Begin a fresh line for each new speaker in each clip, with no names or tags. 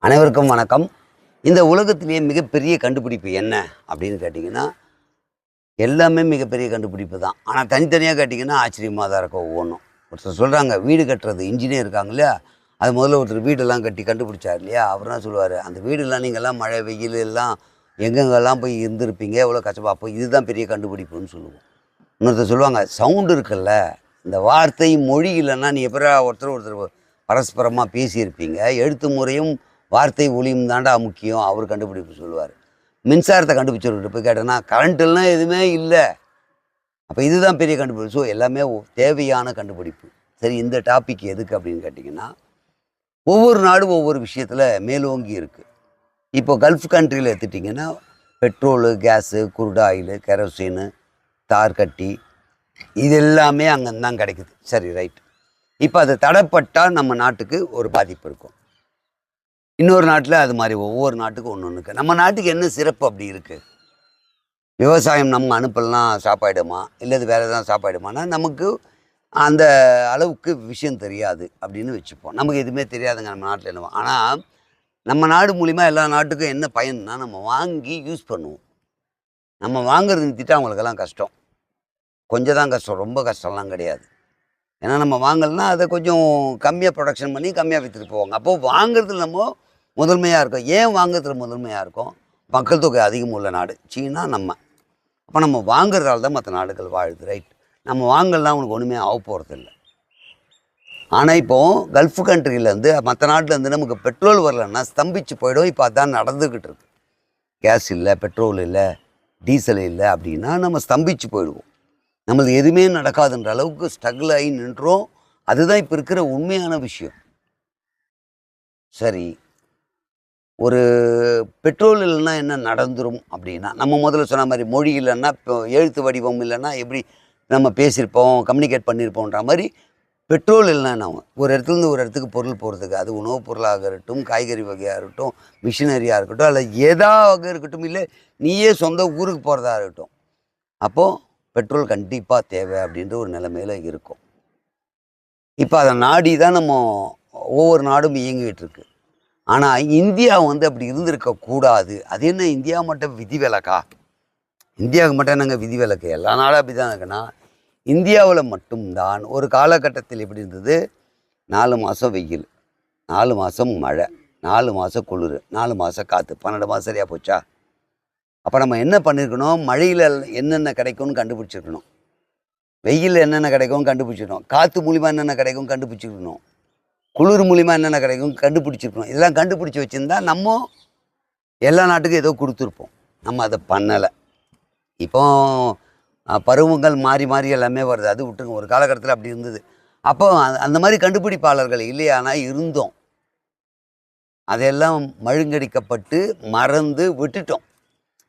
அனைவருக்கும் வணக்கம். இந்த உலகத்திலேயே மிகப்பெரிய கண்டுபிடிப்பு என்ன அப்படின்னு கேட்டிங்கன்னா, எல்லாமே மிகப்பெரிய கண்டுபிடிப்பு தான். ஆனால் தனித்தனியாக கேட்டிங்கன்னா ஆச்சரியமாக தான் இருக்கும் ஒவ்வொன்றும். ஒருத்தர் சொல்கிறாங்க, வீடு கட்டுறது இன்ஜினியர் இருக்காங்க இல்லையா, அது முதல்ல ஒருத்தர் வீடெல்லாம் கட்டி கண்டுபிடிச்சார் இல்லையா, அவர் தான் சொல்லுவார், அந்த வீடெல்லாம் நீங்கள்லாம் மழை வெயில் எல்லாம் எங்கெங்கெல்லாம் போய் இருந்திருப்பீங்க, எவ்வளோ கஷ்டப்பா, அப்போ இதுதான் பெரிய கண்டுபிடிப்புன்னு சொல்லுவோம். இன்னொருத்தர் சொல்லுவாங்க, சவுண்டு இருக்குல்ல, இந்த வார்த்தை மொழி இல்லைன்னா நீ எப்போ ஒருத்தர் பரஸ்பரமாக பேசியிருப்பீங்க, எழுத்து முறையும் வார்த்தை ஒளியும் தாண்டா முக்கியம், அவர் கண்டுபிடிப்பு சொல்லுவார். மின்சாரத்தை கண்டுபிடிச்சவர்கிட்ட போய் கேட்டேன்னா கரண்ட்டுலாம் எதுவுமே இல்லை, அப்போ இதுதான் பெரிய கண்டுபிடிப்பு. ஸோ எல்லாமே தேவையான கண்டுபிடிப்பு. சரி, இந்த டாபிக் எதுக்கு அப்படின்னு கேட்டிங்கன்னா, ஒவ்வொரு நாடும் ஒவ்வொரு விஷயத்தில் மேலோங்கி இருக்குது. இப்போ கல்ஃப் கண்ட்ரியில் எடுத்துட்டிங்கன்னா பெட்ரோலு, கேஸு, குருடு ஆயிலு, கெரோசினு, தார்கட்டி, இது எல்லாமே அங்கேருந்தான் கிடைக்குது. சரி, ரைட். இப்போ அது தடைப்பட்டால் நம்ம நாட்டுக்கு ஒரு பாதிப்பு இருக்கும். இன்னொரு நாட்டில் அது மாதிரி ஒவ்வொரு நாட்டுக்கும் ஒன்று இருக்குது. நம்ம நாட்டுக்கு என்ன சிறப்பு அப்படி இருக்குது? விவசாயம் நம்ம அனுப்பலாம் சாப்பாயிடுமா, இல்லை இது வேறு எதாவது சாப்பாயிடுமானா நமக்கு அந்த அளவுக்கு விஷயம் தெரியாது அப்படின்னு வச்சுப்போம். நமக்கு எதுவுமே தெரியாதுங்க நம்ம நாட்டில் என்னவோ. ஆனால் நம்ம நாடு மூலிமா எல்லா நாட்டுக்கும் என்ன பயன்னா, நம்ம வாங்கி யூஸ் பண்ணுவோம். நம்ம வாங்குறது நிறுத்திட்டு அவங்களுக்கெல்லாம் கஷ்டம். கொஞ்சம் தான் கஷ்டம், ரொம்ப கஷ்டம்லாம் கிடையாது. ஏன்னா நம்ம வாங்கலைன்னா அதை கொஞ்சம் கம்மியாக ப்ரொடக்ஷன் பண்ணி கம்மியாக விற்றுட்டு போவாங்க. அப்போது வாங்குறதுல நம்ம முதன்மையாக இருக்கோம். ஏன் வாங்குறதுல முதன்மையாக இருக்கும்? மக்கள் தொகை அதிகம் உள்ள நாடு சீனா நம்ம. அப்போ நம்ம வாங்குறதால தான் மற்ற நாடுகள் வாழுது. ரைட். நம்ம வாங்கலாம் அவனுக்கு ஒன்றுமே ஆக போகிறது இல்லை. ஆனால் இப்போது கல்ஃப் கண்ட்ரிலேருந்து மற்ற நாட்டிலேருந்து நமக்கு பெட்ரோல் வரலன்னா ஸ்தம்பிச்சு போயிடும். இப்போ அதுதான் நடந்துக்கிட்டு இருக்கு. கேஸ் இல்லை, பெட்ரோல் இல்லை, டீசல் இல்லை அப்படின்னா நம்ம ஸ்தம்பிச்சு போயிடுவோம். நம்மளுக்கு எதுவுமே நடக்காதுன்ற அளவுக்கு ஸ்ட்ரகிள் ஆகி நின்றோம். அதுதான் இப்போ இருக்கிற உண்மையான விஷயம். சரி, ஒரு பெட்ரோல் இல்லைன்னா என்ன நடந்துரும் அப்படின்னா, நம்ம முதல்ல சொன்ன மாதிரி மொழி இல்லைன்னா, இப்போ எழுத்து வடிவம் இல்லைன்னா எப்படி நம்ம பேசியிருப்போம், கம்யூனிகேட் பண்ணியிருப்போன்ற மாதிரி பெட்ரோல் இல்லைன்னா நம்ம ஒரு இடத்துலேருந்து ஒரு இடத்துக்கு பொருள் போகிறதுக்கு, அது உணவுப் பொருளாக இருக்கட்டும், காய்கறி வகையாக இருக்கட்டும், மிஷினரியாக இருக்கட்டும், அல்ல எதாக இருக்கட்டும், இல்லை நீயே சொந்த ஊருக்கு போகிறதா இருக்கட்டும், அப்போது பெட்ரோல் கண்டிப்பாக தேவை அப்படின்ற ஒரு நிலைமையில் இருக்கும். இப்போ அதை நாடி தான் நம்ம ஒவ்வொரு நாடும் இயங்கிட்டு இருக்கு. ஆனால் இந்தியா அப்படி இருந்திருக்கக்கூடாது. அது என்ன இந்தியா மட்டும் விதிவிலக்கா? இந்தியாவுக்கு மட்டும் என்னங்க விதிவிலக்கு? எல்லா நாடும் அப்படி தான் இருக்குன்னா, இந்தியாவில் மட்டும்தான் ஒரு காலகட்டத்தில் எப்படி இருந்தது, 4 மாதம் வெயில், 4 மாதம் மழை, 4 மாதம் குளிர், 4 மாதம் காற்று, 12 மாதம் சரியாக போச்சா? அப்போ நம்ம என்ன பண்ணியிருக்கணும், மழையில் என்னென்ன கிடைக்கும்னு கண்டுபிடிச்சிருக்கணும், வெயில் என்னென்ன கிடைக்கும் கண்டுபிடிச்சிருக்கணும், காற்று மூலிமா என்னென்ன கிடைக்கும் கண்டுபிடிச்சிருக்கணும், குளிர் மூலிமா என்னென்ன கிடைக்கும் கண்டுபிடிச்சிருக்கணும். இதெல்லாம் கண்டுபிடிச்சி வச்சுருந்தா நம்ம எல்லா நாட்டுக்கும் ஏதோ கொடுத்துருப்போம். நம்ம அதை பண்ணலை. இப்போ பருவங்கள் மாறி மாறி எல்லாமே வருது, அது விட்டுருங்க. ஒரு காலகட்டத்தில் அப்படி இருந்தது. அப்போ அந்த மாதிரி கண்டுபிடிப்பாளர்கள் இல்லையானா இருந்தோம். அதையெல்லாம் மழுங்கடிக்கப்பட்டு மறந்து விட்டுட்டோம்.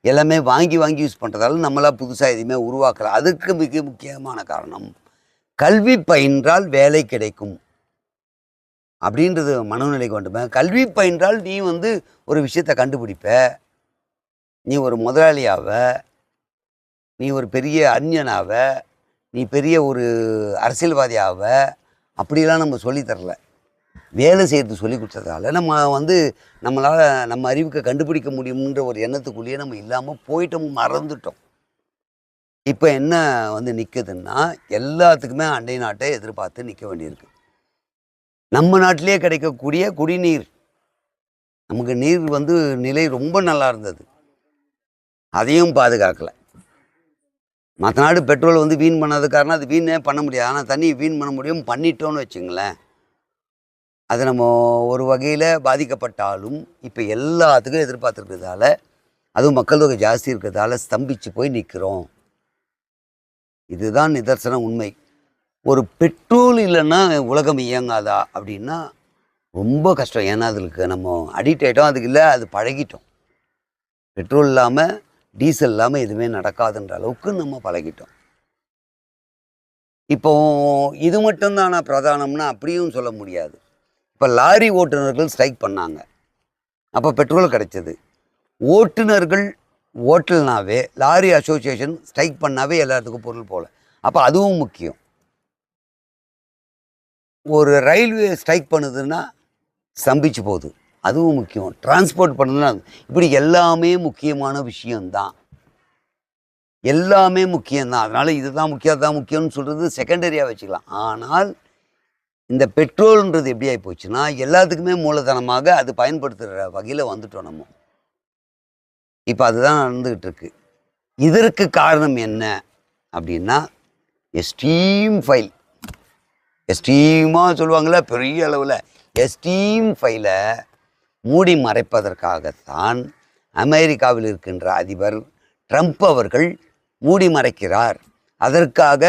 எல்லாமே வாங்கி வாங்கி யூஸ் பண்ணுறதால நம்மளாம் புதுசாக எதுவுமே உருவாக்கலை. அதுக்கு மிக முக்கியமான காரணம், கல்வி பயின்றால் வேலை கிடைக்கும் அப்படின்றது மனநிலைக்கு வந்துமே. கல்வி பயின்றால் நீ ஒரு விஷயத்தை கண்டுபிடிப்ப, நீ ஒரு முதலாளியாவ, நீ ஒரு பெரிய அறிஞனாவ, நீ பெரிய ஒரு அரசியல்வாதியாவ, அப்படிலாம் நம்ம சொல்லித்தரல. வேலை செய்கிறது சொல்லி கொடுத்ததால நம்ம நம்மளால் நம்ம அறிவுக்கு கண்டுபிடிக்க முடியும்ன்ற ஒரு எண்ணத்துக்குள்ளேயே நம்ம இல்லாமல் போயிட்டோம், மறந்துட்டோம். இப்போ என்ன நிற்குதுன்னா, எல்லாத்துக்குமே அண்டை நாட்டை எதிர்பார்த்து நிற்க வேண்டியிருக்கு. நம்ம நாட்டிலே கிடைக்கக்கூடிய குடிநீர், நமக்கு நீர் நிலை ரொம்ப நல்லா இருந்தது, அதையும் பாதுகாக்கலை. மற்ற நாடு பெட்ரோல் வீண் பண்ணது காரணம் அது வீணே பண்ண முடியாது. ஆனால் தண்ணியை வீண் பண்ண முடியும், பண்ணிட்டோன்னு வச்சுங்களேன். அது நம்ம ஒரு வகையில் பாதிக்கப்பட்டாலும் இப்போ எல்லாத்துக்கும் எதிர்பார்த்துருக்கிறதால, அதுவும் மக்கள் தொகை ஜாஸ்தி இருக்கிறதால ஸ்தம்பிச்சு போய் நிற்கிறோம். இதுதான் நிதர்சன உண்மை. ஒரு பெட்ரோல் இல்லைன்னா உலகம் இயங்காதா அப்படின்னா ரொம்ப கஷ்டம். ஏன்னா அதுக்கு நம்ம அடிக்ட் ஆகிட்டோம், அதுக்கு இல்லை, அது பழகிட்டோம். பெட்ரோல் இல்லாமல் டீசல் இல்லாமல் எதுவுமே நடக்காதுன்ற அளவுக்கு நம்ம பழகிட்டோம். இப்போ இது மட்டும்தான் பிரதானம்னா அப்படியும் சொல்ல முடியாது. இப்போ லாரி ஓட்டுநர்கள் ஸ்ட்ரைக் பண்ணாங்க, அப்போ பெட்ரோல் கிடைச்சது. ஓட்டுநர்கள் ஓட்டல்னாவே, லாரி அசோசியேஷன் ஸ்ட்ரைக் பண்ணாவே எல்லாத்துக்கும் பொருள் போகல. அப்போ அதுவும் முக்கியம். ஒரு ரயில்வே ஸ்ட்ரைக் பண்ணுதுன்னா ஸ்தம்பிச்சு போகுது, அதுவும் முக்கியம். டிரான்ஸ்போர்ட் பண்ணணும்னா இப்படி எல்லாமே முக்கியமான விஷயம்தான். எல்லாமே முக்கியம்தான். அதனால் இதுதான் முக்கியம் அதுதான் முக்கியம்னு சொல்கிறது செகண்டரியாக வச்சுக்கலாம். ஆனால் இந்த பெட்ரோல்ன்றது எப்படி ஆகி போச்சுன்னா எல்லாத்துக்குமே மூலதனமாக அது பயன்படுத்துகிற வகையில் வந்துட்டோம் நம்ம. இப்போ அதுதான் நடந்துக்கிட்டு இருக்கு. இதற்கு காரணம் என்ன அப்படின்னா எஸ்டீம் ஃபைல். எஸ்டீமாக சொல்லுவாங்களே பெரிய அளவில் எஸ்டீம் ஃபைலை மூடி மறைப்பதற்காகத்தான் அமெரிக்காவில் இருக்கின்ற அதிபர் ட்ரம்ப் அவர்கள் மூடி மறைக்கிறார். அதற்காக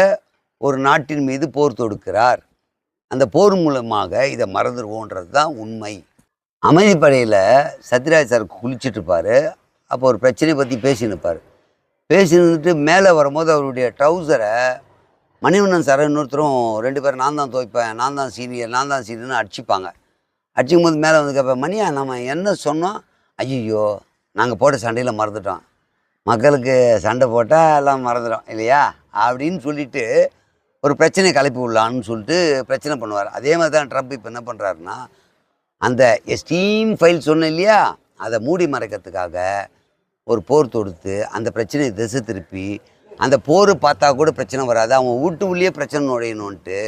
ஒரு நாட்டின் மீது போர் தொடுக்கிறார். அந்த போர் மூலமாக இதை மறந்துடுவோன்றது தான் உண்மை. அமைதிப்படையில் சத்யராஜ் சார் குளிச்சுட்டு இருப்பார். அப்போ ஒரு பிரச்சனையை பற்றி பேசினுப்பார். பேசினுட்டு மேலே வரும்போது அவருடைய ட்ரௌசரை மணிவண்ணன் சார் இன்னொருத்தரும் 2 பேரும் நான் தான் துவைப்பேன், நான் தான் சீனியர்னு அடிச்சுப்பாங்க. அடிச்சுக்கும் போது மேலே வந்து கேட்பேன், மணியா நம்ம என்ன சொன்னோம்? ஐயோ நாங்கள் போட்ட சண்டையில் மறந்துட்டோம், மக்களுக்கு சண்டை போட்டால் எல்லாம் மறந்துடும் இல்லையா அப்படின்னு சொல்லிட்டு ஒரு பிரச்சனையை கிளப்பி விடலான்னு சொல்லிட்டு பிரச்சனை பண்ணுவார். அதே மாதிரி தான் ட்ரம்ப் இப்போ என்ன பண்ணுறாருன்னா அந்த எஸ்டீம் ஃபைல் சொன்னேன் இல்லையா அதை மூடி மறைக்கிறதுக்காக ஒரு போர் தொடுத்து அந்த பிரச்சனையை திசை திருப்பி அந்த போர் பார்த்தா கூட பிரச்சனை வராது, அவன் வீட்டு உள்ளே பிரச்சனை நுழையணுன்ட்டு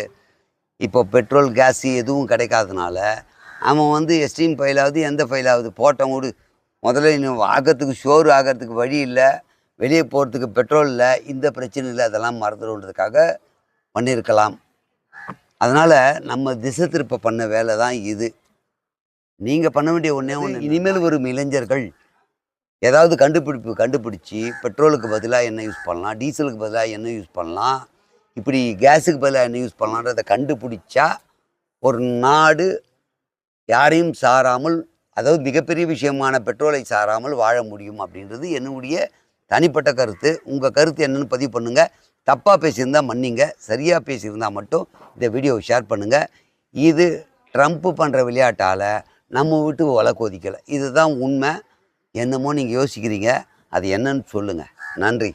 இப்போ பெட்ரோல் கேஸ் எதுவும் கிடைக்காதனால அவன் வந்து எஸ்டீம் ஃபைலாவது எந்த ஃபைலாவது போட்டவன் கூட முதல்ல இன்னும் ஆகிறதுக்கு ஷோரு ஆகிறதுக்கு வழி இல்லை, வெளியே போகிறதுக்கு பெட்ரோல் இல்லை, இந்த பிரச்சனை இல்லை, அதெல்லாம் மறந்துடுன்றதுக்காக பண்ணியிருக்கலாம். அதனால் நம்ம திசை திருப்ப பண்ண வேலை தான் இது. நீங்கள் பண்ண வேண்டிய ஒன்றே ஒன்று, இனிமேல் வரும் இளைஞர்கள் ஏதாவது கண்டுபிடிச்சி பெட்ரோலுக்கு பதிலாக என்ன யூஸ் பண்ணலாம், டீசலுக்கு பதிலாக என்ன யூஸ் பண்ணலாம், இப்படி கேஸுக்கு பதிலாக என்ன யூஸ் பண்ணலான்றதை கண்டுபிடிச்சா ஒரு நாடு யாரையும் சாராமல், அதாவது மிகப்பெரிய விஷயமான பெட்ரோலை சாராமல் வாழ முடியும் அப்படின்றது என்னுடைய தனிப்பட்ட கருத்து. உங்கள் கருத்து என்னென்னு பதிவு பண்ணுங்கள். தப்பாக பேசியிருந்தால் மன்னிங்க, சரியாக பேசியிருந்தால் மட்டும் இந்த வீடியோவை ஷேர் பண்ணுங்கள். இது ட்ரம்ப்பு பண்ணுற விளையாட்டால் நம்ம வீட்டு ஒலை கொதிக்கலை, இதுதான் உண்மை. என்னமோ நீங்கள் யோசிக்கிறீங்க, அது என்னன்னு சொல்லுங்கள். நன்றி.